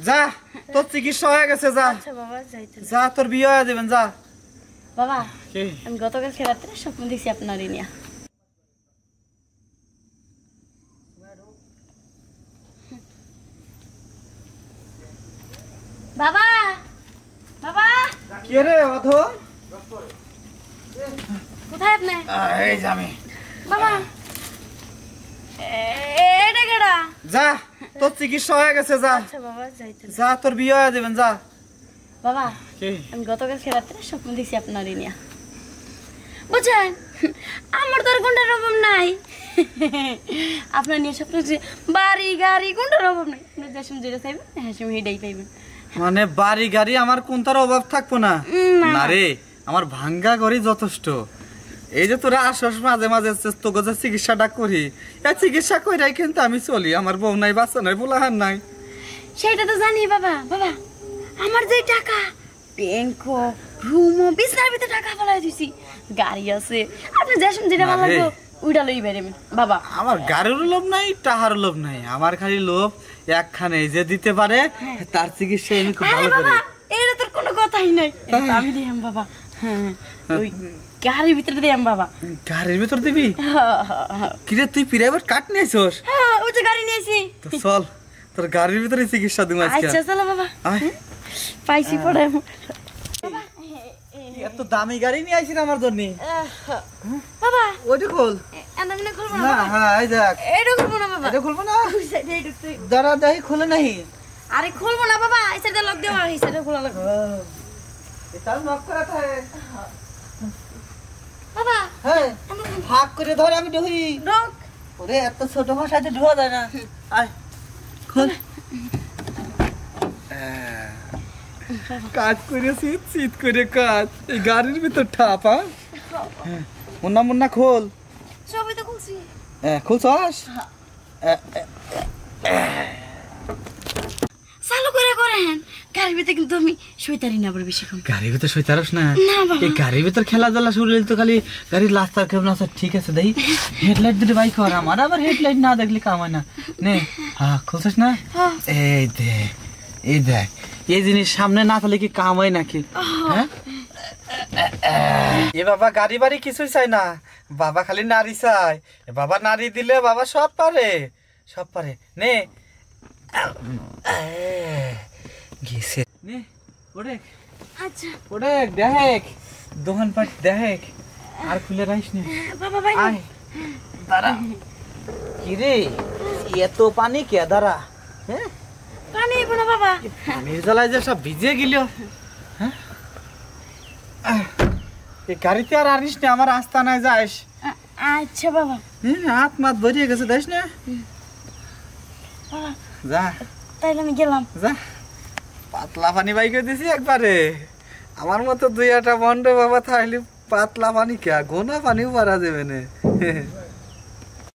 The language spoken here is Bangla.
যা তোর চিকিৎসা হয়ে গেছে যা। আচ্ছা বাবা যাইতে যা তোর বিয়ে হয়ে যাবেন যা। বাবা আমি গতকাল রাত্রে স্বপ্ন দেখছি আপনারই নিয়া। বাবা বাবা কে রে অধো? কোথায় আপনি? এই যে আমি। বাবা এটা কেডা? যা তোর চিকিৎসা হয়ে গেছে যা। আচ্ছা বাবা যাইতে যা তোর বিয়ে হয়ে যাবেন যা। বাবা আমি গতকাল রাত্রে স্বপ্ন দেখছি আপনারই নিয়া। বুঝছেন আমার তো আর কোনটার অভাব নাই। আপনার নিয়ে স্বপ্ন বাড়ি গাড়ি কোনটার অভাব নাই। আপনি যে সময় যেটা চাইবেন হ্যাঁ সময় এটাই পাইবেন। মানে বাড়ি গাড়ি আমার কোনটার অভাব থাকবো না? না রে আমার ভাঙ্গা ঘরই যথেষ্ট। এই যে তোরা আসস মাঝে মাঝে তোকে যে চিকিৎসাটা করি এই চিকিৎসা কইরাই কিন্তু আমি চলি। আমার বউ নাই বাচ্চা নাই পোলাহান নাই। সেটা তো জানি বাবা। বাবা আমার যে টাকা ব্যাংক রুম বিছনার ভিতরে টাকা ফেলাই দিছি, গাড়ি আছে, আপনি যে সময় যেটা ভালো লাগবে ওইটা লই বেরোবেন। বাবা আমার গাড়ির লোভ নাই টাহার লোভ নাই, আমার খালি লোভ একখানে যে দিতে পারে তার চিকিৎসা আমি খুব ভালো করি। বাবা এটা তোর কোনো কথাই নাই, আমি দিলাম বাবা। হ্যাঁ ওই গাড়ির ভিতরে দিলাম বাবা। গাড়ির ভিতর দিবি? কিরে তুই প্রাইভেট কাট নিয়েছস? হ্যাঁ ওই যে গাড়ি নিয়েছি। তো চল তোর গাড়ির ভিতরে চিকিৎসা দিমু আজকে। আচ্ছা চলো বাবা পাইছি পড়ে। এত দামি গাড়ি নিয়ে আইছিস আমার জন্য? বাবা ওইটা খোল। এন্ড আমি খুলবো না না। হ্যাঁ এই দেখ এটা খুলবো না বাবা। এটা খুলবো না? ওই সাইডে এটা তুই দাঁড়া দেখি খুলে নাই। আরে খুলবো না বাবা, এই সাইডে লক দেওয়া, এই সাইডে খোলা লাগবে। এটা লক করা থাকে বাবা হ্যাঁ ভাগ করে ধরে আমি ঢুকি। লক ওরে এত ছোট ভাষাতে ঢোয়া যায় না। আয় খোল। কাজ করেছি চিত করে কাজ এই গাড়ির ভিতর ঠাপা। মুন্না মুন্না খোল। সবই তো খুলছি। খুলছস? চালু করে করেন, গাড়ির ভিতরে কিন্তু আমি শুইতারি না বড় বেশিক্ষণ। গাড়ির ভিতর শুইতারস না? না বাবা এই গাড়ির ভিতর খেলাধুলা শুরু হইল তো খালি গাড়ির লাস্তার কেমন আছে ঠিক আছে দেই হেডলাইট দিতে বাইক কর। আমার আবার হেডলাইট না দেখলে কামায় না। নে হ্যাঁ খুলছস না? এই দেখ এই দেখ এই জিনিস সামনে না থাকলে কি কাম হয় নাকি? হ্যাঁ এ বাবা গাড়ি বাড়ি কিছুই চাই না, বাবা খালি নারী চাই। বাবা নারী দিলে বাবা সব পারে সব পারে। নে গেছে নে ওরে। আচ্ছা ওরে দেখ দোকানপাট দেখ আর খুলে রাখিস না বাবা ভাই। আয় দাঁড়া। কি রে এত পানি কে দাঁড়া? হ্যাঁ পানি এবো না বাবা। পানির জ্বালায় যে সব ভিজে গেল। হ্যাঁ এই গাড়িতে আর আনিস না, আমার রাস্তা নাই যাস। আচ্ছা বাবা। হাত মাত ভরিয়ে গেছে যাস না। বাবা যা তাইলে আমি গেলাম। যা পাতলা পানি বাইকে দিছি একবারে। আমার মতো দুই একটা বন্ড বাবা থাকলে পাতলা পানি কে ঘন পানিও পারা যাবে না।